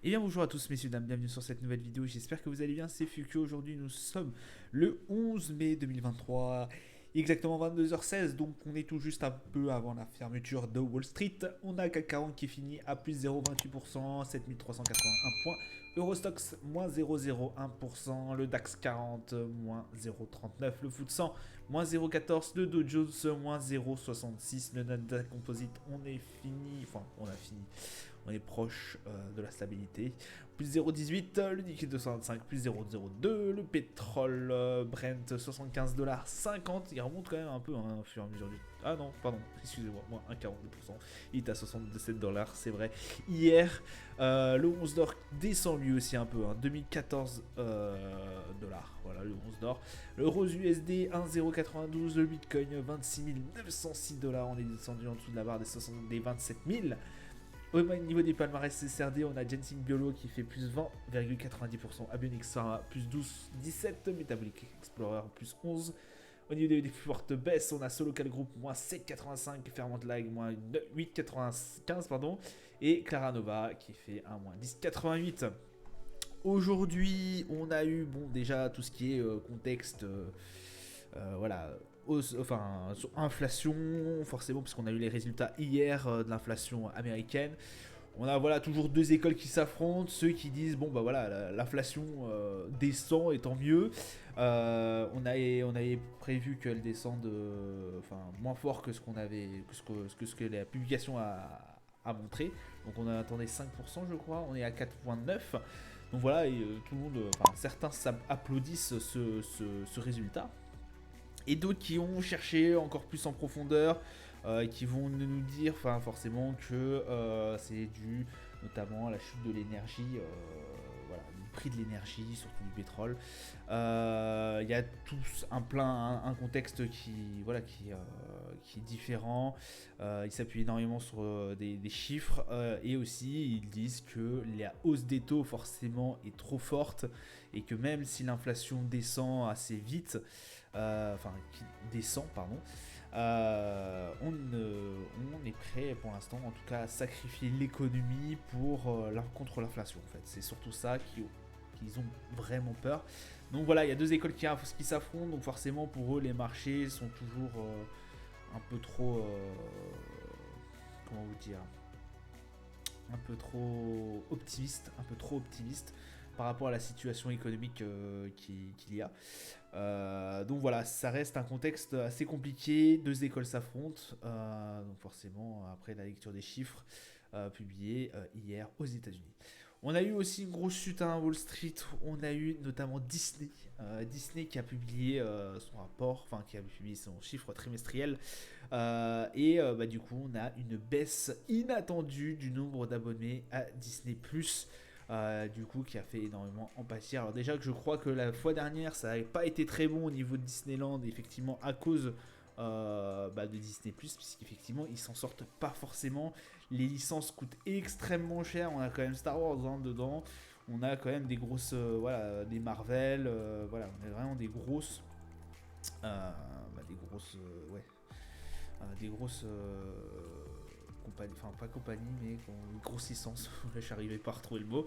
Et bien bonjour à tous messieurs dames, bienvenue sur cette nouvelle vidéo, j'espère que vous allez bien, c'est Fukio, aujourd'hui nous sommes le 11 mai 2023, exactement 22h16, donc on est tout juste un peu avant la fermeture de Wall Street, on a CAC 40 qui finit à plus 0,28%, 7381 points, Eurostox moins 0,01%, le DAX 40 moins 0,39%, le FTSE 100 moins 0,14%, le Dow Jones moins 0,66%, le Nasdaq Composite on est fini, enfin on a fini. On est proche de la stabilité. Plus 0,18, le Nikkei 225, plus 0,02, le pétrole Brent 75,50$. Il remonte quand même un peu hein, au fur et à mesure du. Ah non, pardon, excusez-moi, moins 1,42%. Il est à 77$, c'est vrai. Hier, le 11 d'or descend lui aussi un peu, hein, 2014 dollars. Voilà, le 11 d'or. L'euro USD 1,092, le Bitcoin 26 906$. On est descendu en dessous de la barre des 27 000. Au niveau des palmarès CSRD, on a Ginseng Biolo qui fait plus 20,90%, Abionics Pharma plus 12,17%, Metabolic Explorer plus 11%. Au niveau des fortes baisses, on a Solocal Group moins 7,85%, Ferment Lag moins 8,95%, pardon, et Claranova qui fait un moins 10,88%. Aujourd'hui, on a eu bon déjà tout ce qui est contexte, voilà, enfin sur inflation forcément parce qu'on a eu les résultats hier de l'inflation américaine. On a voilà toujours deux écoles qui s'affrontent, ceux qui disent bon bah voilà l'inflation descend et tant mieux. On avait prévu qu'elle descende enfin moins fort que ce qu'on avait ce que la publication a montré. Donc on attendait 5% je crois, on est à 4,9. Donc voilà, et tout le monde, enfin certains applaudissent ce résultat. Et d'autres qui ont cherché encore plus en profondeur, qui vont nous dire forcément que c'est dû notamment à la chute de l'énergie, voilà, du prix de l'énergie, surtout du pétrole. Il y a tous un contexte qui est différent. Ils s'appuient énormément sur des chiffres et aussi ils disent que la hausse des taux forcément est trop forte et que même si l'inflation descend assez vite, qui descend, pardon, on est prêt pour l'instant, en tout cas, à sacrifier l'économie contre l'inflation. En fait, c'est surtout ça qu'ils ont vraiment peur. Donc voilà, il y a deux écoles qui s'affrontent, donc forcément pour eux, les marchés sont toujours un peu trop, comment vous dire, un peu trop optimiste par rapport à la situation économique qu'il y a. Donc voilà, ça reste un contexte assez compliqué. Deux écoles s'affrontent. Donc forcément, après la lecture des chiffres publiés hier aux États-Unis. On a eu aussi une grosse chute à Wall Street. On a eu notamment Disney. Disney qui a publié son rapport, enfin qui a publié son chiffre trimestriel. Du coup, on a une baisse inattendue du nombre d'abonnés à Disney Plus. Du coup qui a fait énormément en pâtir. Alors déjà que je crois que la fois dernière ça n'avait pas été très bon au niveau de Disneyland, effectivement à cause de Disney+, puisqu'effectivement ils s'en sortent pas forcément. Les licences coûtent extrêmement cher, on a quand même Star Wars dedans, on a quand même des grosses, des Marvel, voilà, on a vraiment des grosses compagnie, enfin pas compagnie, mais grosse licence. J'arrivais pas à retrouver le mot.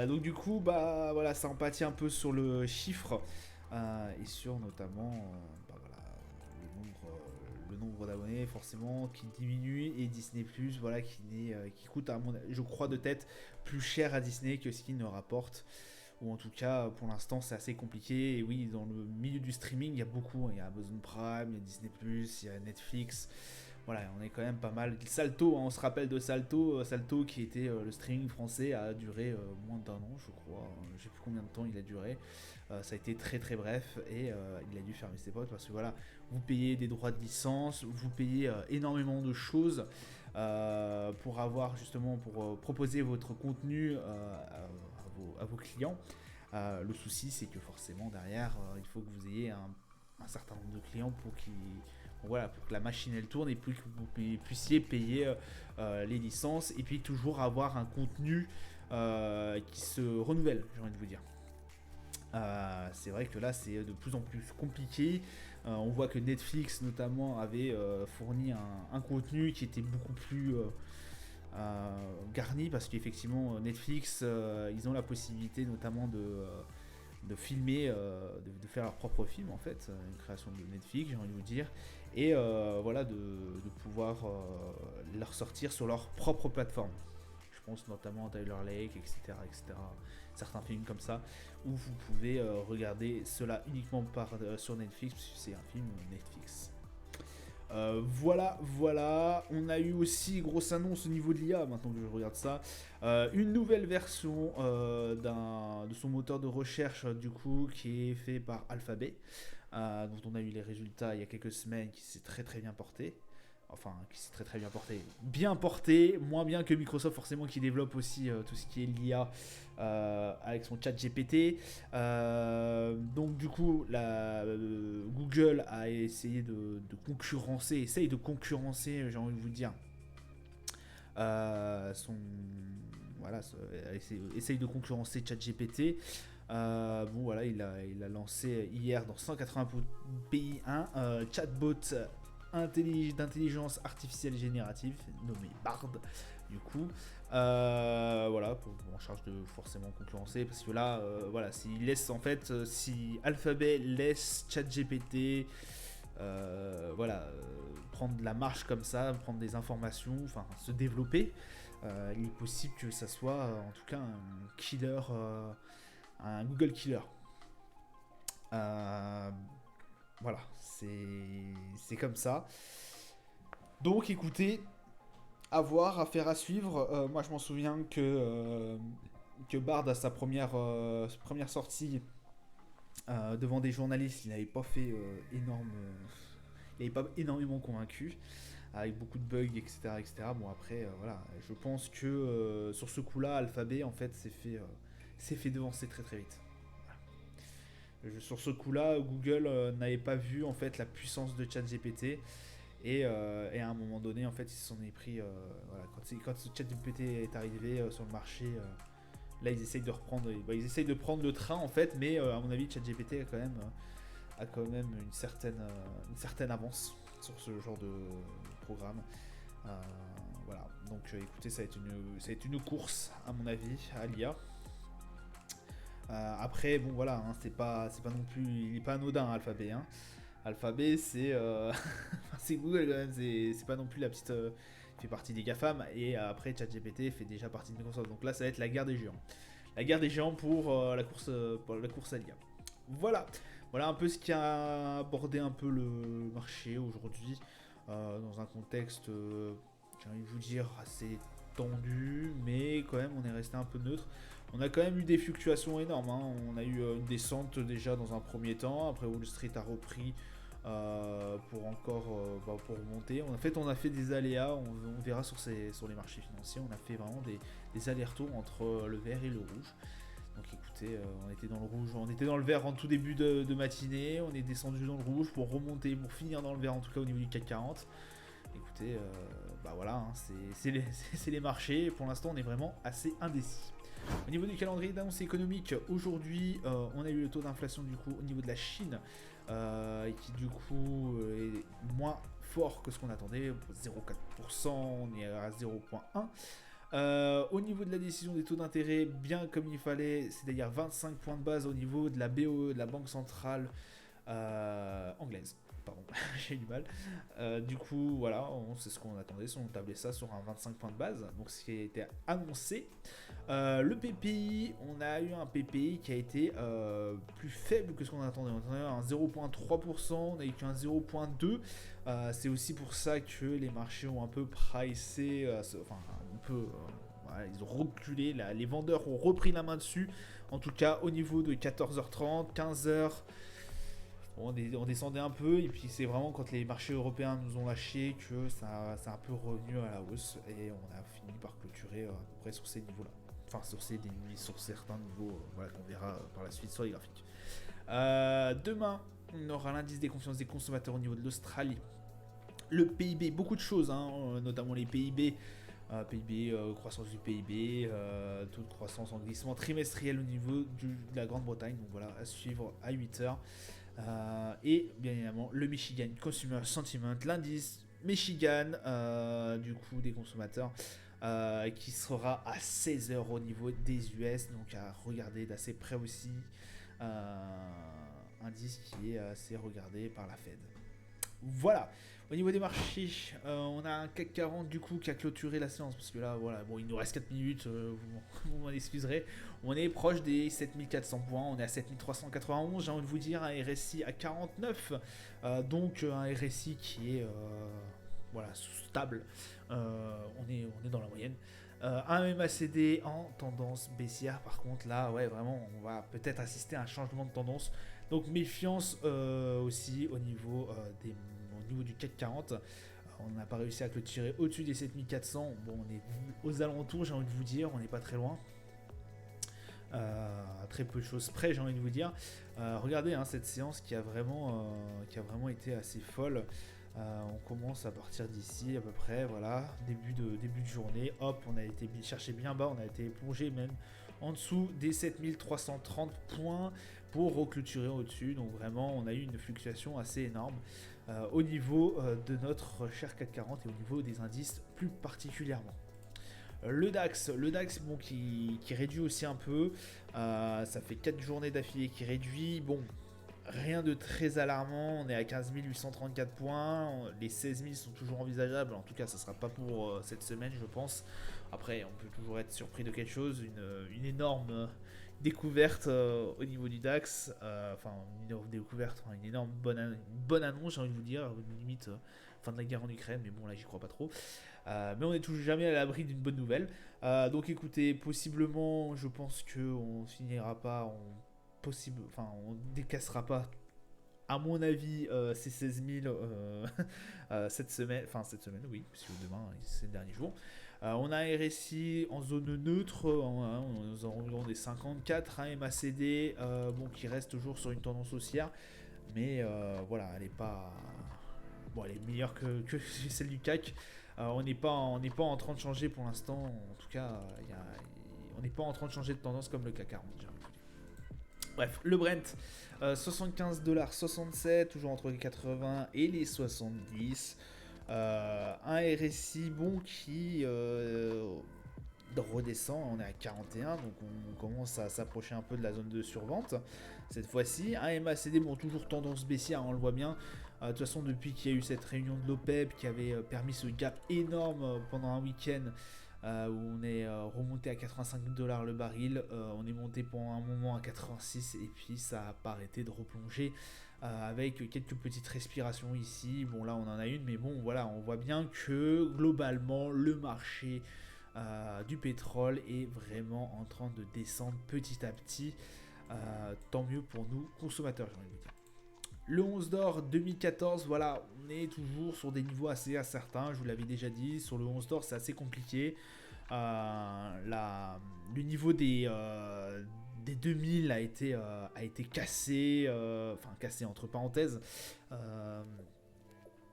Donc du coup, bah voilà, ça empathie un peu sur le chiffre et sur notamment, le nombre d'abonnés forcément qui diminue et Disney Plus, voilà, qui coûte je crois de tête plus cher à Disney que ce qu'il ne rapporte. Ou en tout cas, pour l'instant, c'est assez compliqué. Et oui, dans le milieu du streaming, il y a beaucoup. Il y a Amazon Prime, il y a Disney+, il y a Netflix. Voilà, on est quand même pas mal. Salto, hein, on se rappelle de Salto. Salto qui était le streaming français a duré moins d'un an, je crois. Je sais plus combien de temps il a duré. Ça a été très très bref et il a dû fermer ses potes parce que voilà, vous payez des droits de licence, vous payez énormément de choses pour avoir justement pour proposer votre contenu à vos clients. Le souci, c'est que forcément derrière, il faut que vous ayez un certain nombre de clients pour que la machine elle tourne et puis que vous puissiez payer les licences et puis toujours avoir un contenu qui se renouvelle, j'ai envie de vous dire. C'est vrai que là c'est de plus en plus compliqué. On voit que Netflix notamment avait fourni un contenu qui était beaucoup plus garni parce qu'effectivement Netflix, ils ont la possibilité notamment de filmer, de faire leur propre film en fait, une création de Netflix, j'ai envie de vous dire, et voilà, de pouvoir leur sortir sur leur propre plateforme. Je pense notamment à Tyler Lake, etc., etc. Certains films comme ça, où vous pouvez regarder cela uniquement sur Netflix, puisque c'est un film Netflix. Voilà. On a eu aussi grosse annonce au niveau de l'IA, maintenant que je regarde ça. Une nouvelle version de son moteur de recherche, du coup, qui est fait par Alphabet, dont on a eu les résultats il y a quelques semaines, qui s'est très très bien porté. Enfin, qui s'est très très bien porté. Bien porté, moins bien que Microsoft forcément qui développe aussi tout ce qui est l'IA avec son chat GPT. Donc du coup, Google a essayé essaye de concurrencer, j'ai envie de vous dire, son... Voilà, essaye de concurrencer ChatGPT. Bon voilà, il a lancé hier dans 180 pays un chatbot d'intelligence artificielle générative nommé Bard du coup, voilà, en charge de forcément concurrencer, parce que là voilà, s'il laisse en fait, si Alphabet laisse ChatGPT voilà, prendre la marche comme ça, prendre des informations, enfin se développer, il est possible que ça soit en tout cas un killer, un Google killer. Voilà, c'est comme ça. Donc écoutez, à voir, à faire, à suivre. Moi je m'en souviens que Bard à sa première sortie devant des journalistes, il n'avait pas fait il n'avait pas énormément convaincu, avec beaucoup de bugs, etc. etc. Bon après, voilà, je pense que sur ce coup-là, Alphabet en fait s'est fait devancer très très vite. Sur ce coup-là, Google n'avait pas vu en fait la puissance de ChatGPT et à un moment donné, en fait, ils se sont pris. Voilà, quand ChatGPT est arrivé sur le marché, là, ils essayent de reprendre, ils essayent de prendre le train en fait, mais à mon avis, ChatGPT a quand même une certaine avance sur ce genre de programme. Voilà, donc écoutez, ça va être une course à mon avis à l'IA. Après, bon voilà, hein, c'est pas non plus, il est pas anodin Alphabet. Hein. Alphabet, c'est c'est Google quand même, c'est pas non plus la petite, fait partie des GAFAM, et après ChatGPT fait déjà partie de Microsoft. Donc là, ça va être la guerre des géants. La guerre des géants pour la course à l'IA. Voilà un peu ce qui a abordé un peu le marché aujourd'hui, dans un contexte, j'ai envie de vous dire, assez tendu, mais quand même on est resté un peu neutre. On a quand même eu des fluctuations énormes, hein. On a eu une descente déjà dans un premier temps, après Wall Street a repris pour encore pour remonter. On a fait des aléas, on verra sur les marchés financiers, on a fait vraiment des allers-retours entre le vert et le rouge. Donc écoutez, on était dans le rouge, on était dans le vert en tout début de matinée, on est descendu dans le rouge pour remonter, pour finir dans le vert en tout cas au niveau du CAC 40. Écoutez, voilà, hein, c'est les marchés, pour l'instant on est vraiment assez indécis. Au niveau du calendrier d'annonce économique, aujourd'hui on a eu le taux d'inflation du coup au niveau de la Chine qui du coup est moins fort que ce qu'on attendait, 0,4%, on est à 0,1%. Au niveau de la décision des taux d'intérêt, bien comme il fallait, c'est-à-dire 25 points de base au niveau de la BOE, de la Banque Centrale anglaise. Pardon, j'ai eu du mal. Du coup, voilà, c'est ce qu'on attendait, on tablait ça sur un 25 points de base, donc ce qui a été annoncé. Le PPI, on a eu un PPI qui a été plus faible que ce qu'on attendait. On attendait un 0,3%, on a eu qu'un 0,2%. C'est aussi pour ça que les marchés ont un peu pricé, enfin un peu, voilà, ils ont reculé, les vendeurs ont repris la main dessus. En tout cas, au niveau de 14h30, 15h. On descendait un peu, et puis c'est vraiment quand les marchés européens nous ont lâché que ça a un peu revenu à la hausse, et on a fini par clôturer à peu près sur ces niveaux-là. Enfin, sur certains niveaux, voilà, qu'on verra par la suite sur les graphiques. Demain, on aura l'indice des confiances des consommateurs au niveau de l'Australie. Le PIB, beaucoup de choses, hein, notamment les PIB. Croissance du PIB, taux de croissance en glissement trimestriel au niveau de la Grande-Bretagne. Donc voilà, à suivre à 8h. Et bien évidemment le Michigan Consumer Sentiment, l'indice Michigan du coup des consommateurs qui sera à 16 h au niveau des US, donc à regarder d'assez près aussi. Indice qui est assez regardé par la Fed. Voilà. Au niveau des marchés, on a un CAC 40 du coup qui a clôturé la séance parce que là, voilà, bon, il nous reste 4 minutes, vous m'en excuserez. On est proche des 7400 points, on est à 7391, j'ai envie de vous dire, un RSI à 49, donc un RSI qui est voilà, stable, on est dans la moyenne. Un MACD en tendance baissière, par contre là, ouais, vraiment, on va peut-être assister à un changement de tendance. Donc méfiance aussi au niveau du CAC 40. On n'a pas réussi à clôturer au-dessus des 7400. Bon, on est aux alentours, j'ai envie de vous dire, on n'est pas très loin. Très peu de choses près, j'ai envie de vous dire. Regardez cette séance qui a vraiment été assez folle. On commence à partir d'ici à peu près, voilà, début de journée. Hop, on a été chercher bien bas, on a été plongé même en dessous des 7330 points pour reclôturer au-dessus. Donc vraiment, on a eu une fluctuation assez énorme au niveau de notre cher CAC 40 et au niveau des indices plus particulièrement. Le DAX bon, qui réduit aussi un peu. Ça fait 4 journées d'affilée qui réduit. Bon, rien de très alarmant. On est à 15 834 points. Les 16 000 sont toujours envisageables. En tout cas, ça ne sera pas pour cette semaine, je pense. Après, on peut toujours être surpris de quelque chose. Une énorme découverte au niveau du DAX. Enfin, une énorme découverte. Une énorme bonne annonce, j'ai envie de vous dire. Limite, fin de la guerre en Ukraine. Mais bon, là, j'y crois pas trop. Mais on n'est toujours jamais à l'abri d'une bonne nouvelle. Donc écoutez, possiblement, je pense qu'on finira pas, on décassera pas, à mon avis, ces 16 000 cette semaine, oui, parce que demain, c'est le dernier jour. On a un RSI en zone neutre, aux environs des 54, un MACD bon, qui reste toujours sur une tendance haussière, mais voilà, elle est pas... Bon, elle est meilleure que celle du CAC. On n'est pas en train de changer pour l'instant. En tout cas, on n'est pas en train de changer de tendance comme le CAC 40. Bref, le Brent, 75,67$, toujours entre les 80 et les 70. Un RSI bon qui redescend, on est à 41, donc on commence à s'approcher un peu de la zone de survente cette fois-ci. Un MACD, bon, toujours tendance baissière, on le voit bien. De toute façon, depuis qu'il y a eu cette réunion de l'OPEP qui avait permis ce gap énorme pendant un week-end où on est remonté à 85$ le baril, on est monté pendant un moment à 86 et puis ça n'a pas arrêté de replonger avec quelques petites respirations ici. Bon, là on en a une, mais bon, voilà, on voit bien que globalement le marché du pétrole est vraiment en train de descendre petit à petit. Tant mieux pour nous consommateurs, j'ai envie de vous dire. Le 11 d'or 2014, voilà, on est toujours sur des niveaux assez incertains, je vous l'avais déjà dit. Sur le 11 d'or, c'est assez compliqué. Le niveau des 2000 a été cassé, enfin cassé entre parenthèses,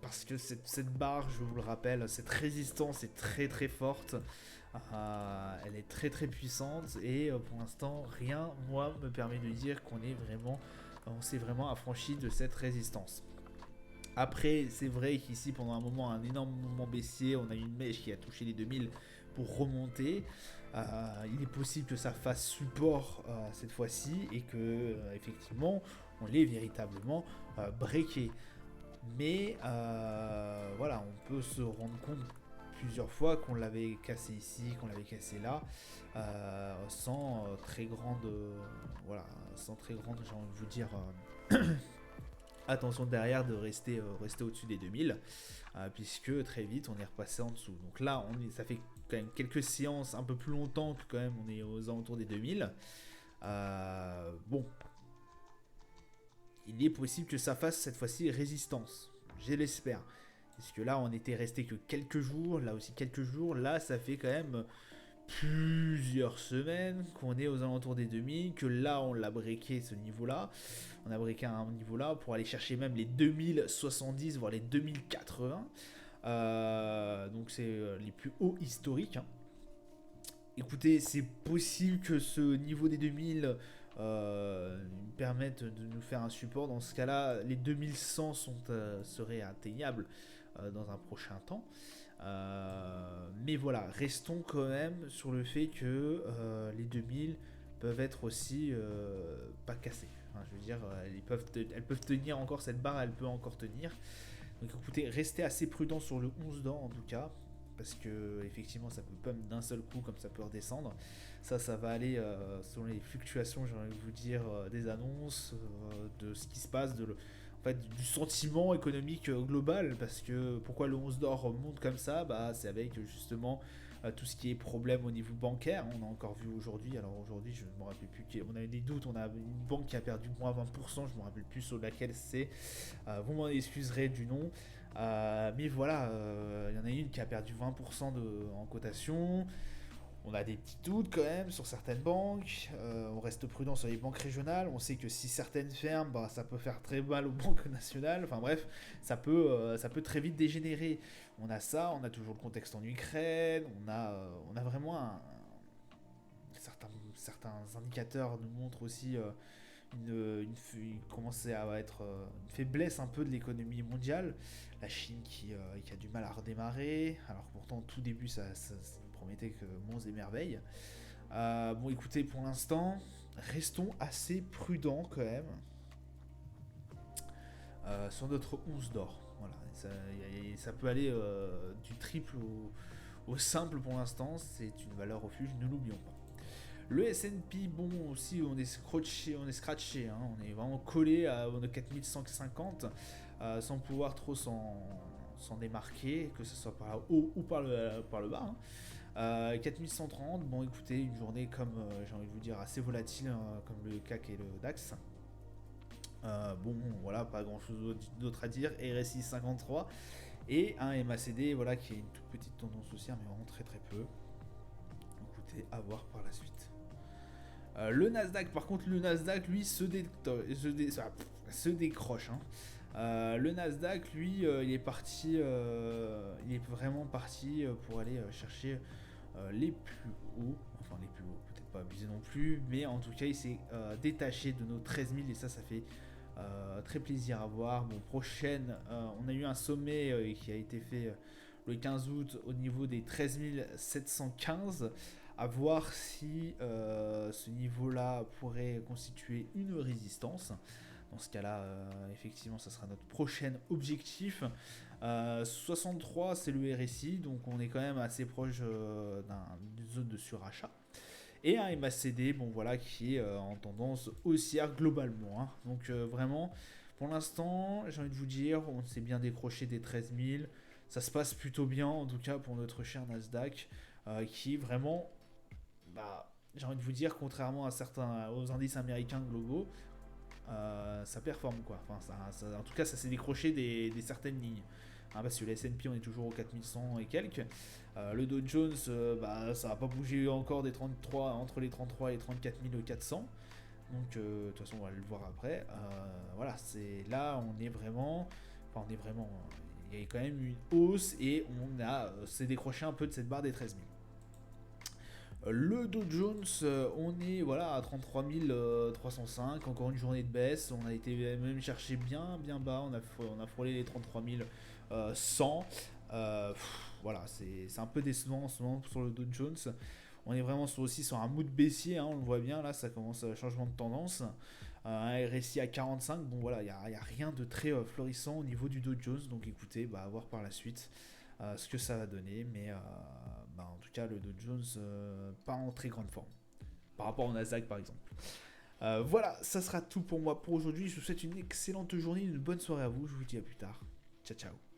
parce que cette barre, je vous le rappelle, cette résistance est très très forte. Elle est très très puissante et pour l'instant, rien, moi, me permet de dire on s'est vraiment affranchi de cette résistance. Après, c'est vrai qu'ici, pendant un moment, un énorme mouvement baissier, on a une mèche qui a touché les 2000 pour remonter. Il est possible que ça fasse support cette fois-ci et que, effectivement, on l'ait véritablement breaké. Mais voilà, on peut se rendre compte plusieurs fois qu'on l'avait cassé ici, qu'on l'avait cassé là, sans très grande, j'ai envie de vous dire, attention derrière de rester au-dessus des 2000, puisque très vite on est repassé en dessous. Donc là, ça fait quand même quelques séances un peu plus longtemps que quand même on est aux alentours des 2000. Bon, il est possible que ça fasse cette fois-ci résistance, je l'espère. Parce que là, on était resté que quelques jours, là aussi quelques jours, là ça fait quand même plusieurs semaines qu'on est aux alentours des 2000, que là on l'a breaké ce niveau-là, on a breaké un niveau-là pour aller chercher même les 2070, voire les 2080, donc c'est les plus hauts historiques, hein. Écoutez, c'est possible que ce niveau des 2000 permette de nous faire un support. Dans ce cas-là, les 2100 seraient atteignables dans un prochain temps. Mais voilà, restons quand même sur le fait que les 2000 peuvent être aussi pas cassées. Enfin, je veux dire, elles peuvent tenir encore cette barre, elle peut encore tenir. Donc écoutez, restez assez prudent sur le 11 d'or en tout cas, parce que effectivement ça peut pump d'un seul coup comme ça peut redescendre. Ça va aller selon les fluctuations, j'ai envie de vous dire, des annonces, de ce qui se passe, en fait, du sentiment économique global, parce que pourquoi le 11 d'or remonte comme ça, c'est avec justement tout ce qui est problème au niveau bancaire. On a encore vu aujourd'hui, alors aujourd'hui je ne me rappelle plus, on a eu des doutes, on a une banque qui a perdu moins 20%, je ne me rappelle plus sur laquelle c'est, vous m'en excuserez du nom. Mais voilà, il y en a une qui a perdu 20% en cotation. On a des petits doutes quand même sur certaines banques. On reste prudent sur les banques régionales. On sait que si certaines ferment, ça peut faire très mal aux banques nationales. Enfin bref, ça peut très vite dégénérer. On a ça, on a toujours le contexte en Ukraine. On a vraiment certains indicateurs nous montrent aussi commence à être une faiblesse un peu de l'économie mondiale. La Chine qui a du mal à redémarrer, alors que pourtant au tout début ça promettait que monts et merveilles. Bon écoutez, pour l'instant, restons assez prudents quand même sur notre 11 d'or. Voilà, ça peut aller du triple au simple pour l'instant, c'est une valeur refuge, ne l'oublions pas. Le S&P, bon aussi on est scratché, hein, on est vraiment collé à 4150 sans pouvoir trop s'en démarquer, que ce soit par le haut ou par le bas. Hein. 4130, bon écoutez, une journée comme j'ai envie de vous dire assez volatile, hein, comme le CAC et le DAX. Bon voilà, pas grand chose d'autre à dire. RSI 53 et un MACD voilà, qui est une toute petite tendance haussière, mais vraiment très très peu. Écoutez, à voir par la suite. Le Nasdaq, par contre, lui se décroche. Hein. Le Nasdaq, lui, il est vraiment parti pour aller chercher les plus hauts. Enfin, les plus hauts, peut-être pas abusé non plus, mais en tout cas, il s'est détaché de nos 13 000 et ça fait très plaisir à voir. Bon, prochaine, on a eu un sommet qui a été fait le 15 août au niveau des 13 715. À voir si ce niveau-là pourrait constituer une résistance. Dans ce cas-là, effectivement, ça sera notre prochain objectif. 63, c'est le RSI, donc on est quand même assez proche d'une zone de surachat. Et un MACD, bon voilà, qui est en tendance haussière globalement. Hein. Donc vraiment, pour l'instant, j'ai envie de vous dire, on s'est bien décroché des 13 000. Ça se passe plutôt bien, en tout cas pour notre cher Nasdaq, qui vraiment... j'ai envie de vous dire, contrairement aux indices américains globaux, ça performe quoi. Enfin, en tout cas, ça s'est décroché des certaines lignes. Hein, parce que le S&P, on est toujours aux 4100 et quelques. Le Dow Jones, ça n'a pas bougé encore entre les 33 et les 34 400. Donc, de toute façon, on va le voir après. Voilà, c'est là, on est vraiment. Il y a quand même une hausse et s'est décroché un peu de cette barre des 13 000. Le Dow Jones, on est voilà, à 33 305, encore une journée de baisse. On a été même chercher bien bas, on a frôlé les 33 100. Voilà, c'est un peu décevant en ce moment sur le Dow Jones. On est vraiment aussi sur un mood baissier, hein, on le voit bien, là ça commence à changement de tendance. Un RSI à 45, bon voilà, il n'y a rien de très florissant au niveau du Dow Jones. Donc écoutez, à voir par la suite ce que ça va donner, mais en tout cas le Dow Jones pas en très grande forme par rapport au Nasdaq par exemple. Voilà, ça sera tout pour moi pour aujourd'hui. Je vous souhaite une excellente journée, une bonne soirée à vous. Je vous dis à plus tard. Ciao ciao.